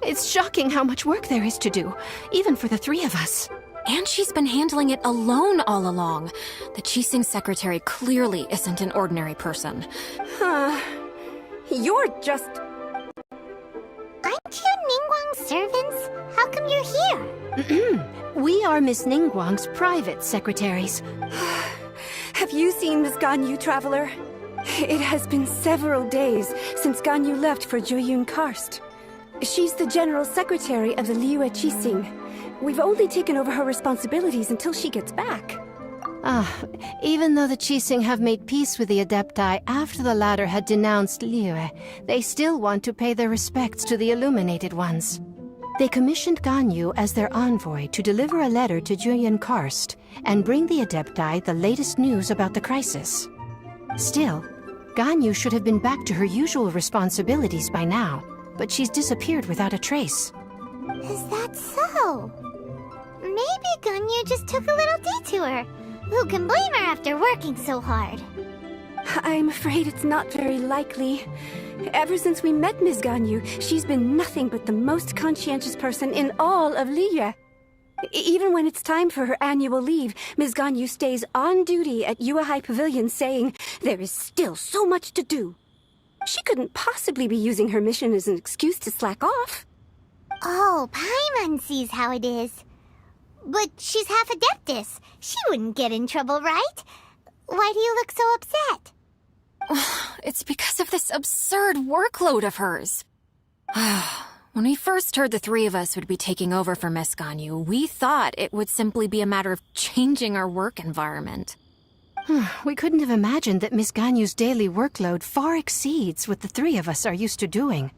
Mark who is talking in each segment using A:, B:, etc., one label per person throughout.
A: It's shocking how much work there is to do, even for the three of us.
B: And she's been handling it alone all along. The Qixing secretary clearly isn't an ordinary person.
C: You're just...
D: Aren't you Ningguang's servants? How come you're here?
A: We are Miss Ningguang's private secretaries.
C: Have you seen Miss Ganyu, Traveler? It has been several days since Ganyu left for Jueyun Karst. She's the general secretary of the Liyue Qixing. We've only taken over her responsibilities until she gets back.
A: Even though the Qixing have made peace with the Adepti after the latter had denounced Liyue, they still want to pay their respects to the Illuminated Ones. They commissioned Ganyu as their envoy to deliver a letter to Jueyun Karst and bring the Adepti the latest news about the crisis. Still, Ganyu should have been back to her usual responsibilities by now, but she's disappeared without a trace.
D: Is that so? Maybe Ganyu just took a little detour. Who can blame her after working so hard?
C: I'm afraid it's not very likely. Ever since we met Ms. Ganyu, she's been nothing but the most conscientious person in all of Liyue. Even when it's time for her annual leave, Ms. Ganyu stays on duty at Yuehai Pavilion saying, "There is still so much to do." She couldn't possibly be using her mission as an excuse to slack off.
D: Oh, Paimon sees how it is. But she's half Adeptus. She wouldn't get in trouble, right? Why do you look so upset?
B: It's because of this absurd workload of hers. When we first heard the three of us would be taking over for Miss Ganyu, we thought it would simply be a matter of changing our work environment.
A: We couldn't have imagined that Miss Ganyu's daily workload far exceeds what the three of us are used to doing.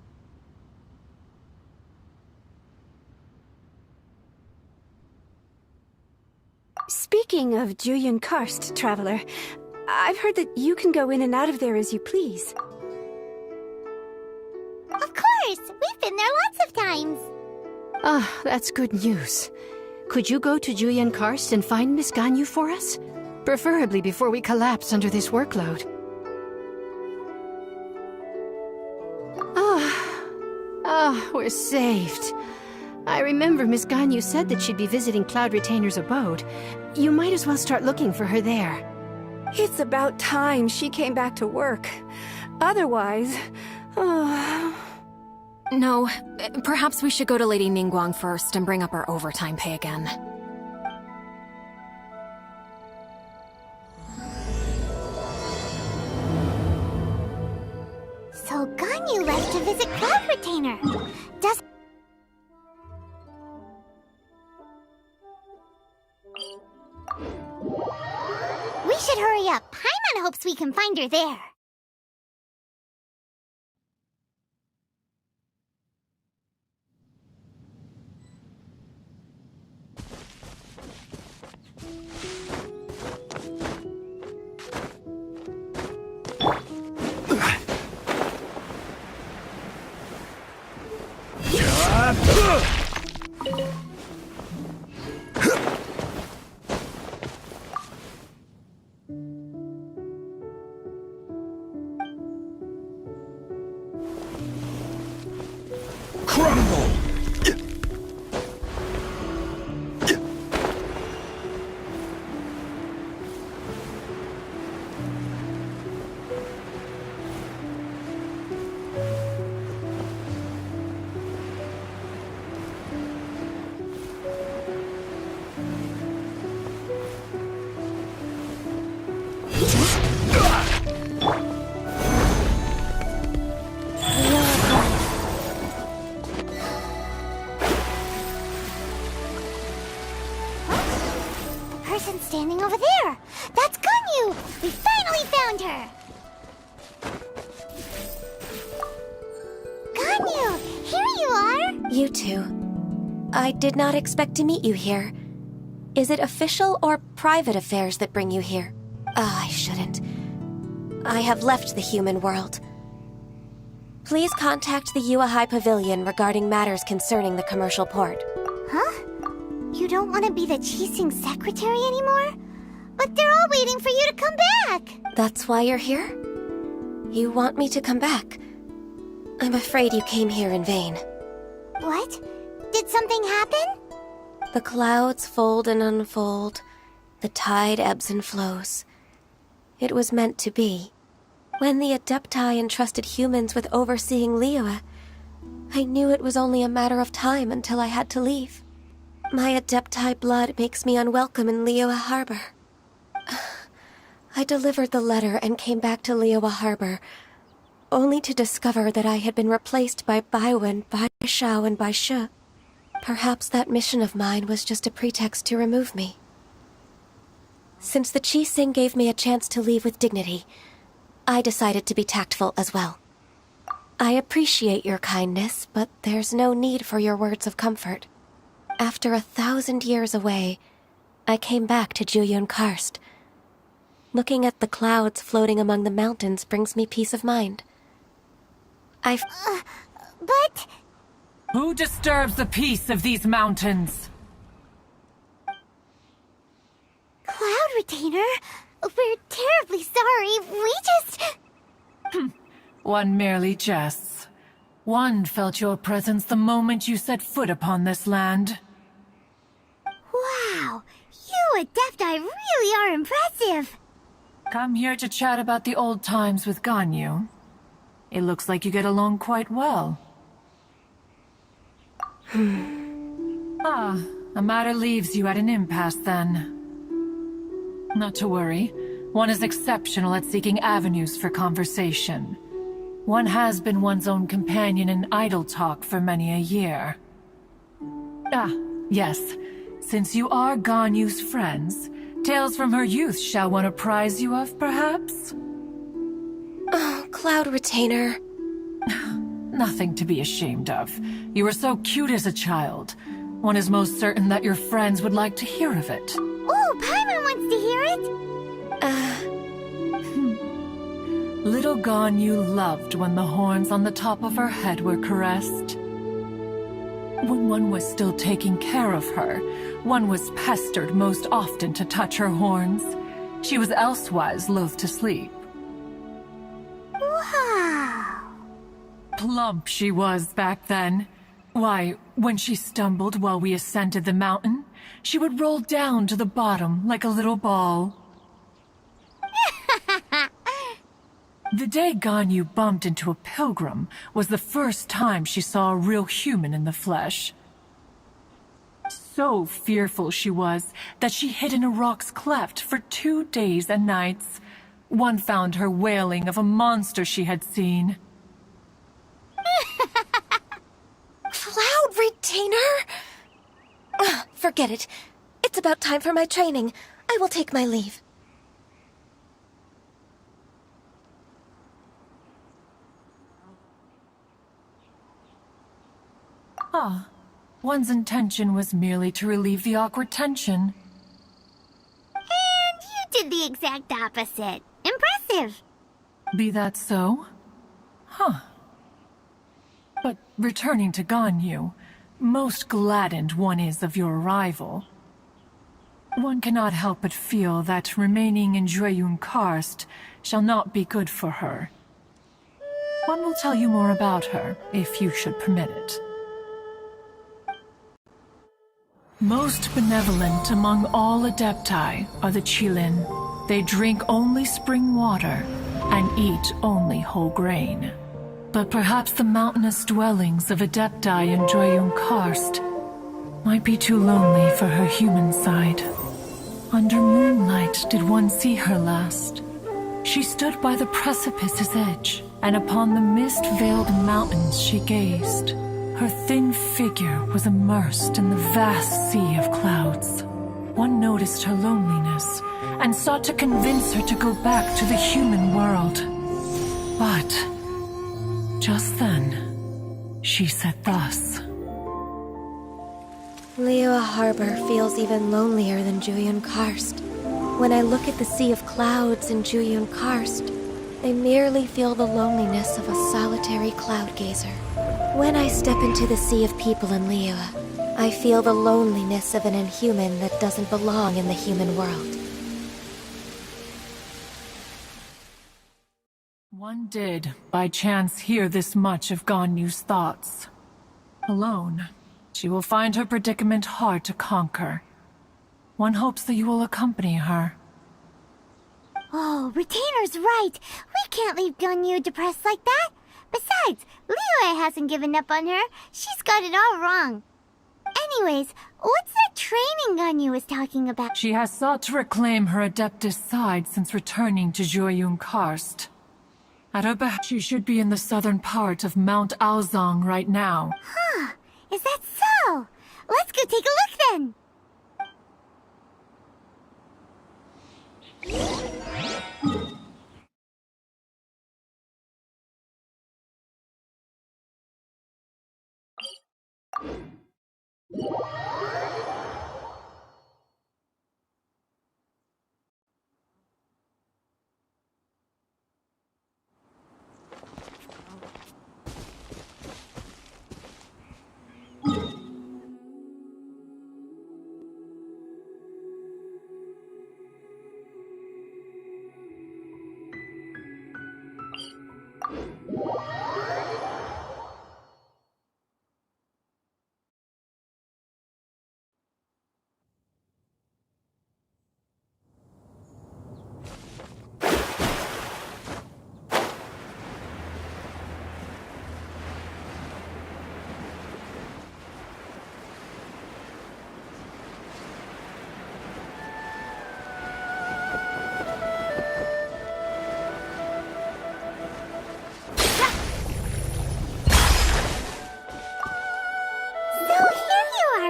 C: Speaking of Jueyun Karst, Traveler, I've heard that you can go in and out of there as you please.
D: Of course! We've been there lots of times!
A: That's good news. Could you go to Jueyun Karst and find Miss Ganyu for us? Preferably before we collapse under this workload. We're saved. I remember Miss Ganyu said that she'd be visiting Cloud Retainer's abode. You might as well start looking for her there.
C: It's about time she came back to work. Otherwise...
B: No, perhaps we should go to Lady Ningguang first and bring up our overtime pay again.
D: So Ganyu left to visit Cloud Retainer. We should hurry up. Paimon hopes we can find her there.
E: I did not expect to meet you here. Is it official or private affairs that bring you here? I shouldn't. I have left the human world. Please contact the Yuehai Pavilion regarding matters concerning the commercial port.
D: Huh? You don't want to be the Qixing secretary anymore? But they're all waiting for you to come back!
E: That's why you're here? You want me to come back? I'm afraid you came here in vain.
D: What? Did something happen?
E: The clouds fold and unfold. The tide ebbs and flows. It was meant to be. When the Adepti entrusted humans with overseeing Liyue, I knew it was only a matter of time until I had to leave. My Adepti blood makes me unwelcome in Liyue Harbor. I delivered the letter and came back to Liyue Harbor, only to discover that I had been replaced by Baiwen, Bai Shao, and Bai Shi. Perhaps that mission of mine was just a pretext to remove me. Since the Qixing gave me a chance to leave with dignity, I decided to be tactful as well. I appreciate your kindness, but there's no need for your words of comfort. After 1,000 years away, I came back to Jueyun Karst. Looking at the clouds floating among the mountains brings me peace of mind.
D: But...
F: Who disturbs the peace of these mountains?
D: Cloud Retainer, we're terribly sorry. We just...
F: One merely jests. One felt your presence the moment you set foot upon this land.
D: Wow, you Adepti really are impressive.
F: Come here to chat about the old times with Ganyu. It looks like you get along quite well. A matter leaves you at an impasse then. Not to worry. One is exceptional at seeking avenues for conversation. One has been one's own companion in idle talk for many a year. Yes. Since you are Ganyu's friends, tales from her youth shall one apprise you of, perhaps?
E: Oh, Cloud Retainer.
F: Nothing to be ashamed of. You were so cute as a child. One is most certain that your friends would like to hear of it.
D: Oh, Paimon wants to hear it.
F: Little Ganyu loved when the horns on the top of her head were caressed. When one was still taking care of her, one was pestered most often to touch her horns. She was elsewise loath to sleep.
D: Wow.
F: Plump she was back then. Why, when she stumbled while we ascended the mountain, she would roll down to the bottom like a little ball. The day Ganyu bumped into a pilgrim was the first time she saw a real human in the flesh. So fearful she was that she hid in a rock's cleft for 2 days and nights. One found her wailing of a monster she had seen.
E: Cloud Retainer? Forget it. It's about time for my training. I will take my leave.
F: One's intention was merely to relieve the awkward tension.
D: And you did the exact opposite. Impressive.
F: Be that so? But returning to Ganyu, most gladdened one is of your arrival. One cannot help but feel that remaining in Jueyun Karst shall not be good for her. One will tell you more about her, if you should permit it. Most benevolent among all Adepti are the Qilin. They drink only spring water and eat only whole grain. But perhaps the mountainous dwellings of Adepti in Jueyun Karst might be too lonely for her human side. Under moonlight did one see her last. She stood by the precipice's edge, and upon the mist-veiled mountains she gazed. Her thin figure was immersed in the vast sea of clouds. One noticed her loneliness, and sought to convince her to go back to the human world. But just then, she said thus.
E: Liyue Harbor feels even lonelier than Jueyun Karst. When I look at the sea of clouds in Jueyun Karst, I merely feel the loneliness of a solitary cloud gazer. When I step into the sea of people in Liyue, I feel the loneliness of an inhuman that doesn't belong in the human world.
F: One did, by chance, hear this much of Ganyu's thoughts. Alone, she will find her predicament hard to conquer. One hopes that you will accompany her.
D: Oh, Retainer's right. We can't leave Ganyu depressed like that. Besides, Liyue hasn't given up on her. She's got it all wrong. Anyways, what's that training Ganyu was talking about?
F: She has sought to reclaim her Adeptus side since returning to Jueyun Karst. At her behest, she should be in the southern part of Mount Aozang right now.
D: Huh, is that so? Let's go take a look then.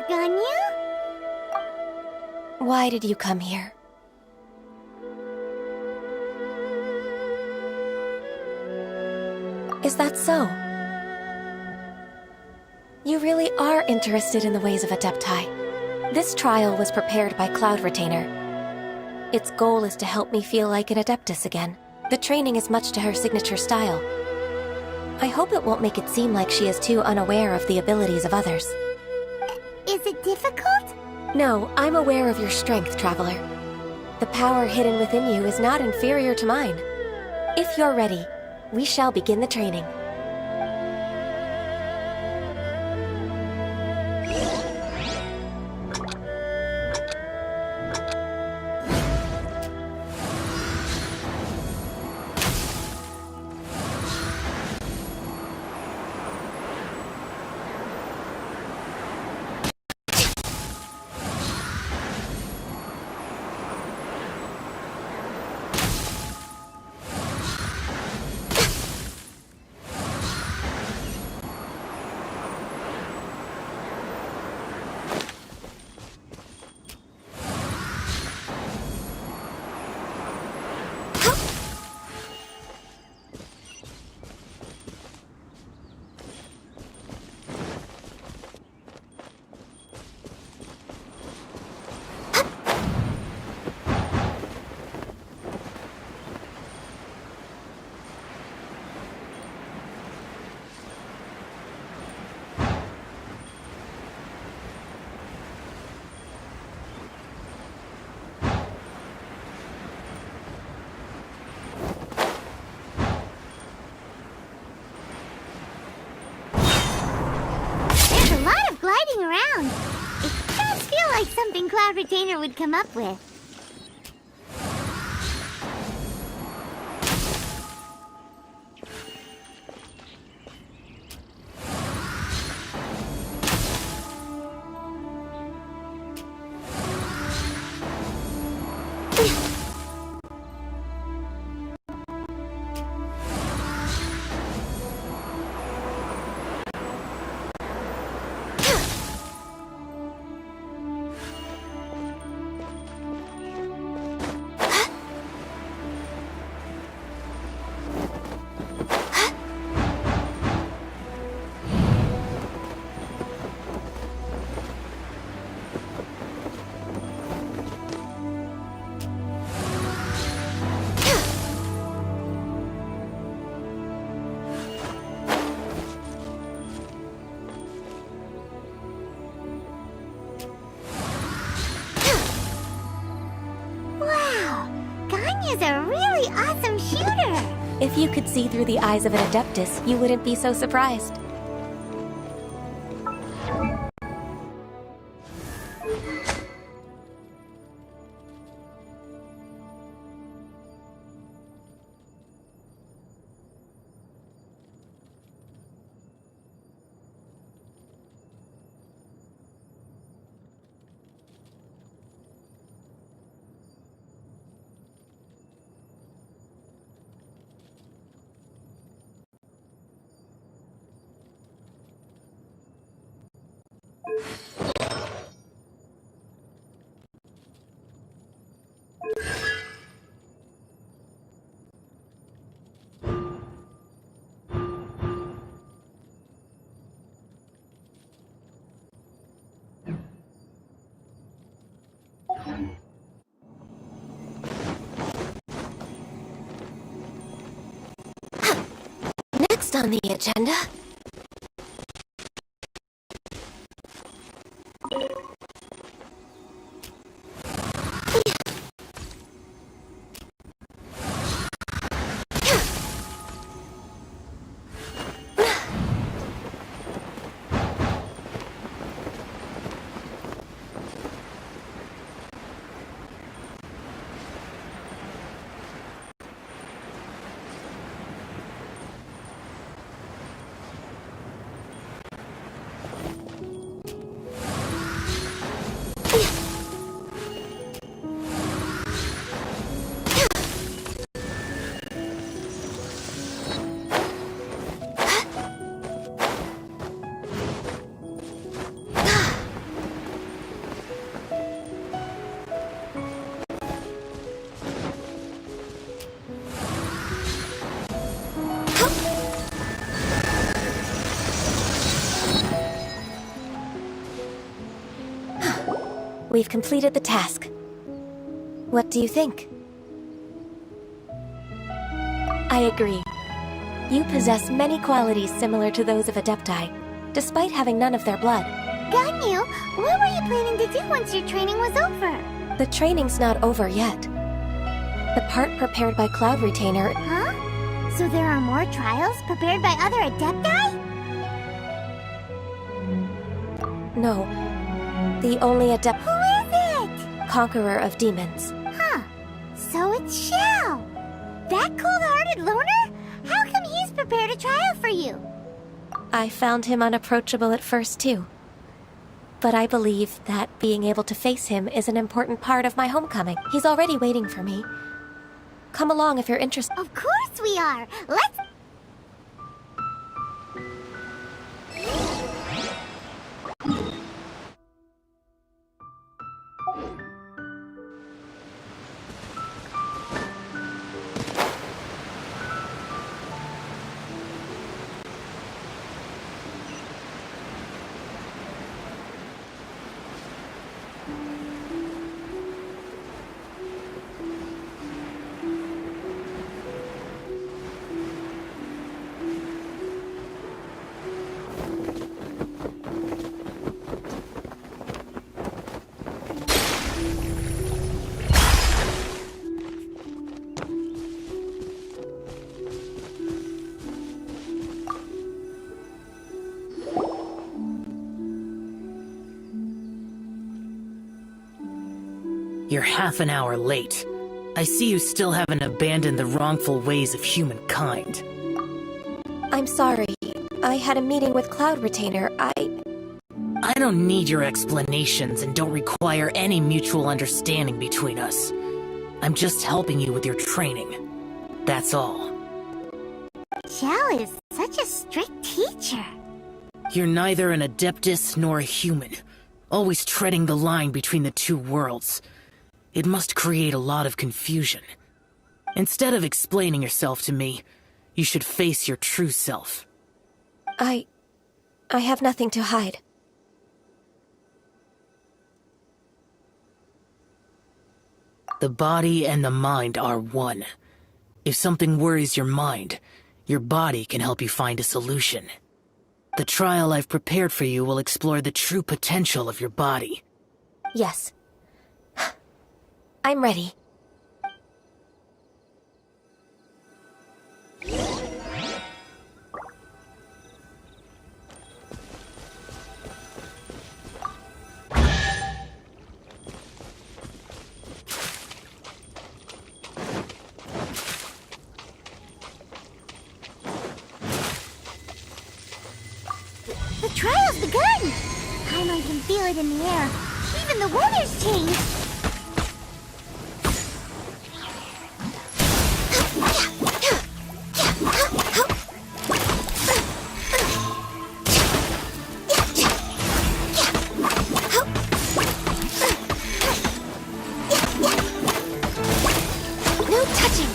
D: Ganyu?
E: Why did you come here? Is that so? You really are interested in the ways of Adepti. This trial was prepared by Cloud Retainer. Its goal is to help me feel like an Adeptus again. The training is much to her signature style. I hope it won't make it seem like she is too unaware of the abilities of others.
D: Is it difficult?
E: No, I'm aware of your strength, Traveler. The power hidden within you is not inferior to mine. If you're ready, we shall begin the training.
D: Gliding around. It does feel like something Cloud Retainer would come up with. really awesome shooter.
E: If you could see through the eyes of an Adeptus, you wouldn't be so surprised. Next on the agenda... We've completed the task. What do you think? I agree. You possess many qualities similar to those of Adepti, despite having none of their blood.
D: Ganyu, what were you planning to do once your training was over?
E: The training's not over yet. The part prepared by Cloud Retainer...
D: Huh? So there are more trials prepared by other Adepti?
E: No. The only Adept...
D: Who is it?
E: Conqueror of Demons.
D: Huh. So it's Xiao. That cold-hearted loner? How come he's prepared a trial for you?
E: I found him unapproachable at first, too. But I believe that being able to face him is an important part of my homecoming. He's already waiting for me. Come along if you're interested.
D: Of course we are. Let's...
G: You're half an hour late. I see you still haven't abandoned the wrongful ways of humankind.
E: I'm sorry. I had a meeting with Cloud Retainer.
G: I don't need your explanations and don't require any mutual understanding between us. I'm just helping you with your training. That's all.
D: Xiao is such a strict teacher.
G: You're neither an Adeptus nor a human, always treading the line between the two worlds. It must create a lot of confusion. Instead of explaining yourself to me, you should face your true self.
E: I have nothing to hide.
G: The body and the mind are one. If something worries your mind, your body can help you find a solution. The trial I've prepared for you will explore the true potential of your body.
E: Yes. I'm ready.
D: almost begun! Paimon can feel it in the air. Even the weather's changed.
E: No touching!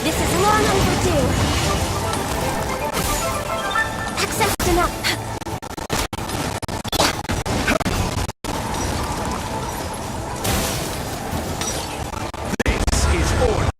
E: This is long overdue. Access denied.
H: This is order.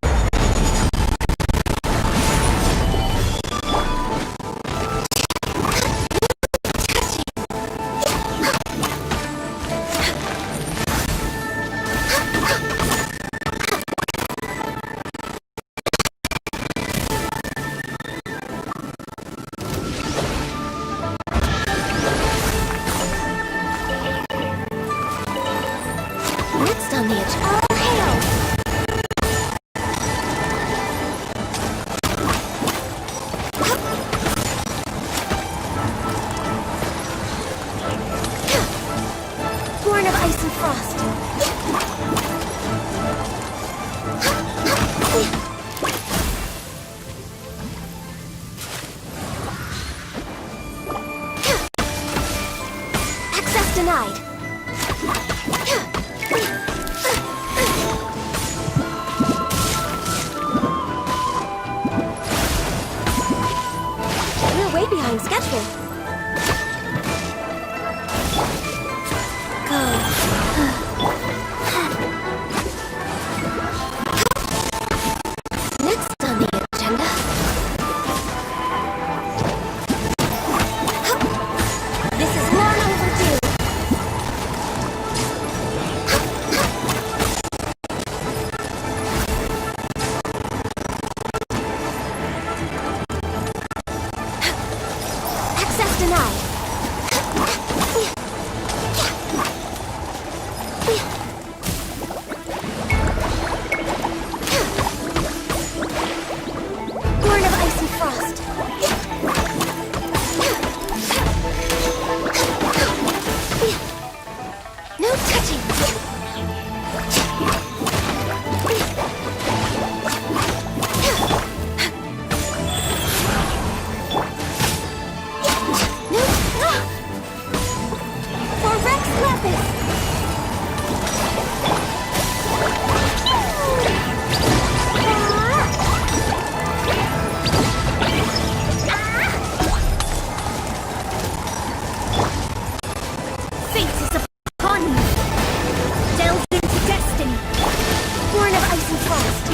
E: Next on the agenda. All hail! Born of ice and frost. Access denied. We're way behind schedule. Next on the agenda. This is long overdue. Access denied. Born of ice and frost. No touching. No. For Rex Lapis. Fate is upon you. Delve into destiny. Born of ice and frost.